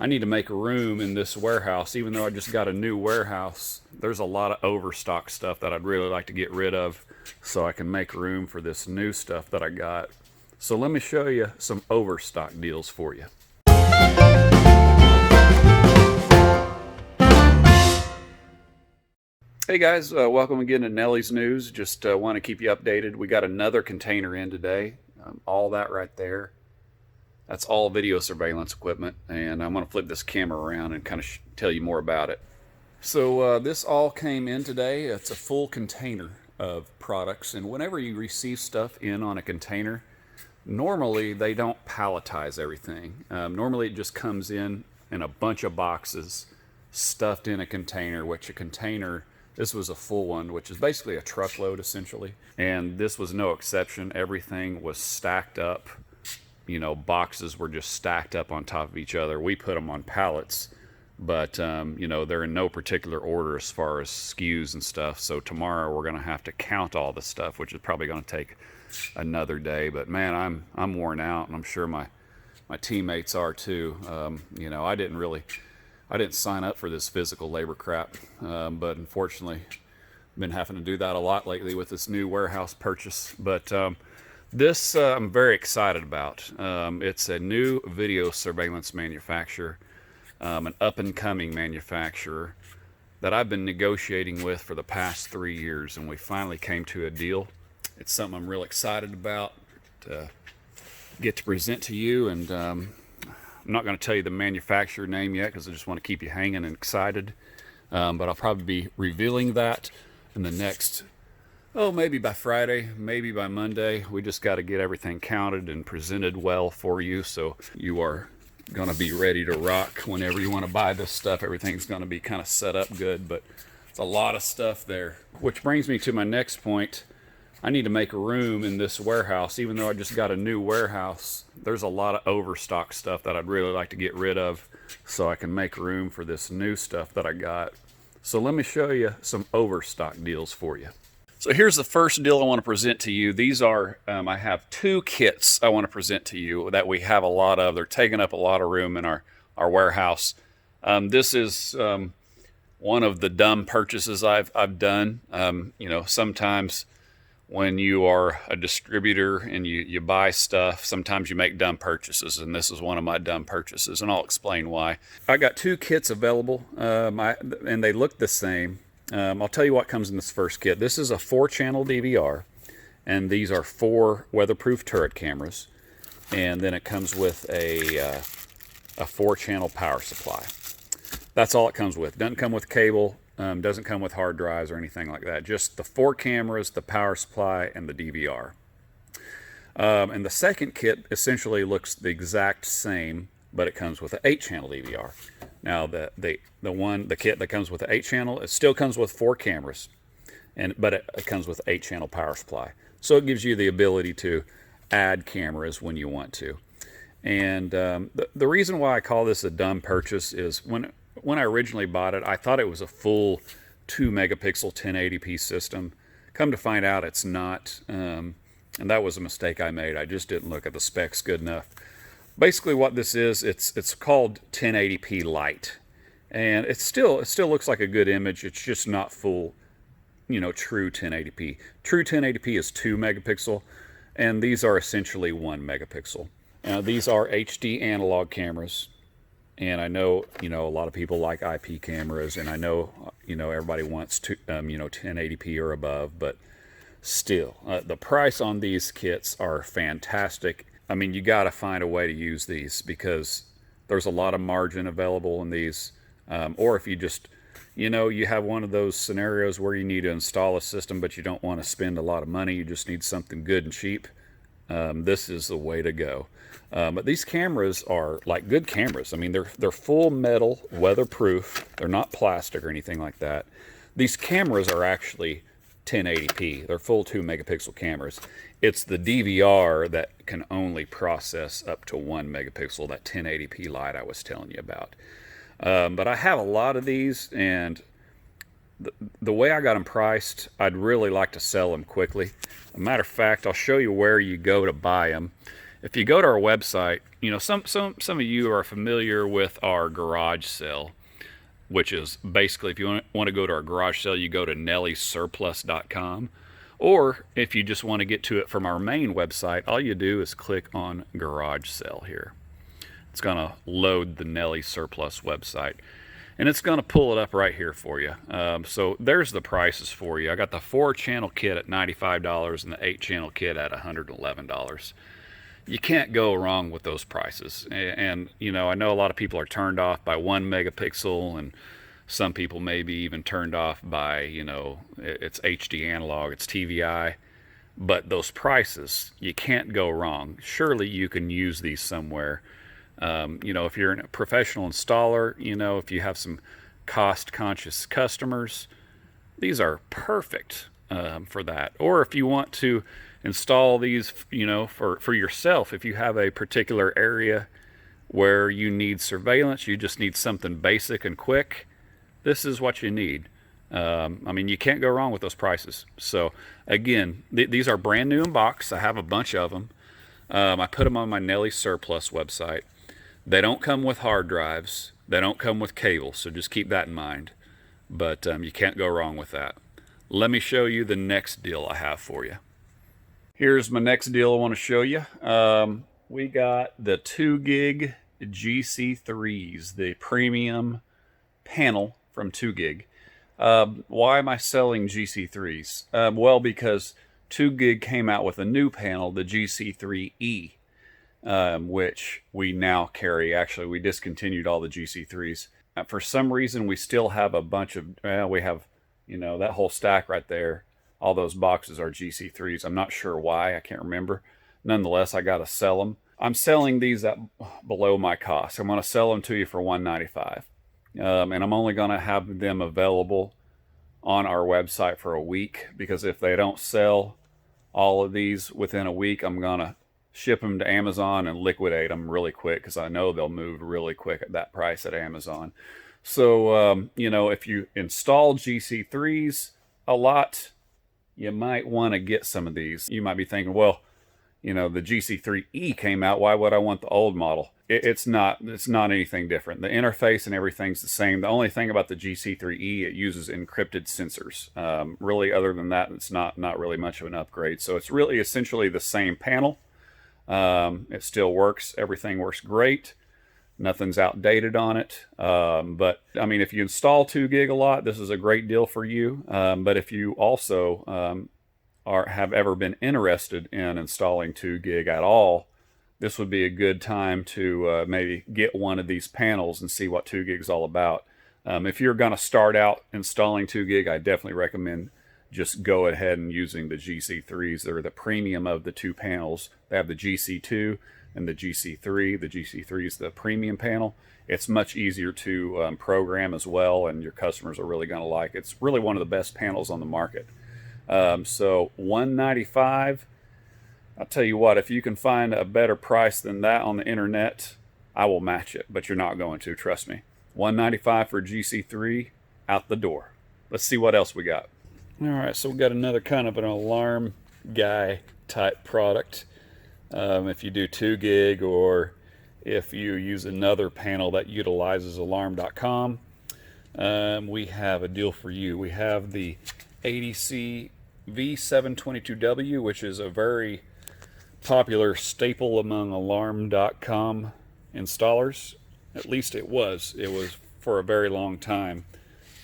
I need to make room in this warehouse. Even though I just got a new warehouse, there's a lot of overstock stuff that I'd really like to get rid of so I can make room for this new stuff that I got. So let me show you some overstock deals for you. Hey guys, welcome again to Nelly's News. Just want to keep you updated. We got another container in today. All that right there, that's all video surveillance equipment, and I'm going to flip this camera around and kind of tell you more about it. So this all came in today. It's a full container of products, and whenever you receive stuff in on a container, normally they don't palletize everything. Normally it just comes in a bunch of boxes stuffed in a container, which a container, this was a full one, which is basically a truckload essentially, and this was no exception. Everything was stacked up. You know, boxes were just stacked up on top of each other. We put them on pallets, but you know, they're in no particular order as far as SKUs and stuff. So tomorrow we're going to have to count all the stuff, which is probably going to take another day. But man, I'm worn out, and I'm sure my teammates are too. You know, I didn't sign up for this physical labor crap, but unfortunately, I've been having to do that a lot lately with this new warehouse purchase. But this I'm very excited about. It's a new video surveillance manufacturer, an up-and-coming manufacturer that I've been negotiating with for the past 3 years, and we finally came to a deal. It's something I'm real excited about to get to present to you, and I'm not going to tell you the manufacturer name yet because I just want to keep you hanging and excited, but I'll probably be revealing that in the next, maybe by Friday, maybe by Monday. We just got to get everything counted and presented well for you, so you are going to be ready to rock whenever you want to buy this stuff. Everything's going to be kind of set up good, but it's a lot of stuff there. Which brings me to my next point. I need to make room in this warehouse. Even though I just got a new warehouse, there's a lot of overstock stuff that I'd really like to get rid of so I can make room for this new stuff that I got. So let me show you some overstock deals for you. So here's the first deal I want to present to you. These are, I have 2 kits I want to present to you that we have a lot of. They're taking up a lot of room in our warehouse. This is one of the dumb purchases I've done. You know, sometimes when you are a distributor and you buy stuff, sometimes you make dumb purchases, and this is one of my dumb purchases, and I'll explain why. I got 2 kits available, and they look the same. I'll tell you what comes in this first kit. This is a 4-channel DVR, and these are 4 weatherproof turret cameras, and then it comes with a 4-channel power supply. That's all it comes with. Doesn't come with cable, doesn't come with hard drives or anything like that. Just the 4 cameras, the power supply, and the DVR. And the second kit essentially looks the exact same, but it comes with an 8-channel DVR. Now the kit that comes with the 8-channel, it still comes with 4 cameras, but it comes with 8-channel power supply. So it gives you the ability to add cameras when you want to. And the reason why I call this a dumb purchase is when I originally bought it, I thought it was a full 2 megapixel 1080p system. Come to find out it's not, and that was a mistake I made. I just didn't look at the specs good enough. Basically what this is, it's called 1080p Lite, and it still looks like a good image. It's just not full, you know, true 1080p. True 1080p is 2 megapixel, and these are essentially 1 megapixel. Now these are HD analog cameras, and I know, you know, a lot of people like IP cameras, and I know, you know, everybody wants to, you know, 1080p or above, but still, the price on these kits are fantastic. I mean, you got to find a way to use these because there's a lot of margin available in these. Or if you just, you know, you have one of those scenarios where you need to install a system, but you don't want to spend a lot of money, you just need something good and cheap, this is the way to go. But these cameras are like good cameras. I mean, they're full metal, weatherproof. They're not plastic or anything like that. These cameras are actually 1080p. They're full 2 megapixel cameras. It's the DVR that can only process up to 1 megapixel, that 1080p Lite I was telling you about. But I have a lot of these, and the way I got them priced, I'd really like to sell them quickly. A matter of fact, I'll show you where you go to buy them. If you go to our website, you know, some of you are familiar with our garage sale, which is basically, if you want to go to our garage sale, you go to nellysurplus.com. Or if you just want to get to it from our main website, all you do is click on garage sale here. It's going to load the Nelly Surplus website, and it's going to pull it up right here for you. So there's the prices for you. I got the 4-channel kit at $95 and the 8-channel kit at $111. You can't go wrong with those prices. And you know, I know a lot of people are turned off by 1 megapixel, and some people may be even turned off by, you know, it's HD analog, it's TVI. But those prices, you can't go wrong. Surely you can use these somewhere. You know, if you're a professional installer, you know, if you have some cost-conscious customers, these are perfect for that. Or if you want to install these, you know, for yourself, if you have a particular area where you need surveillance, you just need something basic and quick, this is what you need. I mean, you can't go wrong with those prices. So again, these are brand new in box. I have a bunch of them. I put them on my Nelly Surplus website. They don't come with hard drives. They don't come with cables, so just keep that in mind. But you can't go wrong with that. Let me show you the next deal I have for you. Here's my next deal I want to show you. We got the 2 gig GC3s, the premium panel from 2 gig. Why am I selling GC3s? Well, because 2 gig came out with a new panel, the GC3E. Which we now carry. Actually, we discontinued all the GC3s. For some reason, we still have a bunch of, we have, you know, that whole stack right there. All those boxes are GC3s. I'm not sure why. I can't remember. Nonetheless, I got to sell them. I'm selling these at below my cost. I'm going to sell them to you for $195. And I'm only going to have them available on our website for a week, because if they don't sell all of these within a week, I'm going to ship them to Amazon and liquidate them really quick, because I know they'll move really quick at that price at Amazon. So, you know, if you install GC3s a lot, you might want to get some of these. You might be thinking, well, you know, the GC3E came out, why would I want the old model? It's not anything different. The interface and everything's the same. The only thing about the GC3E, it uses encrypted sensors. Really, other than that, it's not really much of an upgrade. So it's really essentially the same panel. It still works. Everything works great. Nothing's outdated on it. But I mean, if you install 2 gig a lot, this is a great deal for you. But if you also have ever been interested in installing 2 gig at all, this would be a good time to maybe get one of these panels and see what 2 gig is all about. If you're going to start out installing 2 gig, I definitely recommend just go ahead and using the GC3s. They're the premium of the 2 panels. They have the GC2 and the GC3. The GC3 is the premium panel. It's much easier to program as well, and your customers are really going to like it. It's really one of the best panels on the market. So $195. I'll tell you what, if you can find a better price than that on the internet, I will match it, but you're not going to, trust me. $195 for GC3, out the door. Let's see what else we got. All right, so we got another kind of an alarm guy type product. If you do 2 gig, or if you use another panel that utilizes alarm.com, we have a deal for you. We have the ADC V722W, which is a very popular staple among alarm.com installers. At least it was for a very long time.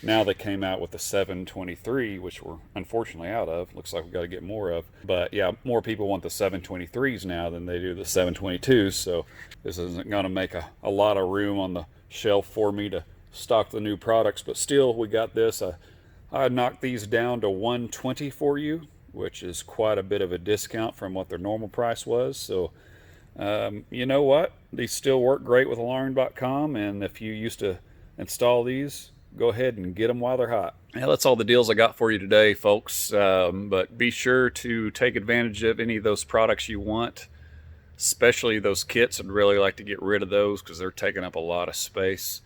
Now they came out with the 723, which we're unfortunately out of. Looks like we've got to get more of. But yeah, more people want the 723s now than they do the 722s. So this isn't going to make a lot of room on the shelf for me to stock the new products. But still, we got this. I knocked these down to $120 for you, which is quite a bit of a discount from what their normal price was. So you know what? These still work great with alarm.com. And if you used to install these, go ahead and get them while they're hot. Yeah, that's all the deals I got for you today, folks. But be sure to take advantage of any of those products you want, especially those kits. I'd really like to get rid of those because they're taking up a lot of space.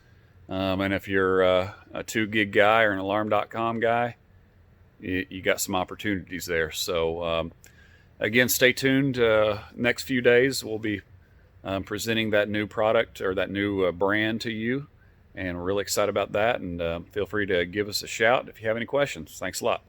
And if you're a 2 gig guy or an alarm.com guy, you got some opportunities there. So Again, stay tuned. Next few days, we'll be presenting that new product or that new brand to you. And we're really excited about that. And feel free to give us a shout if you have any questions. Thanks a lot.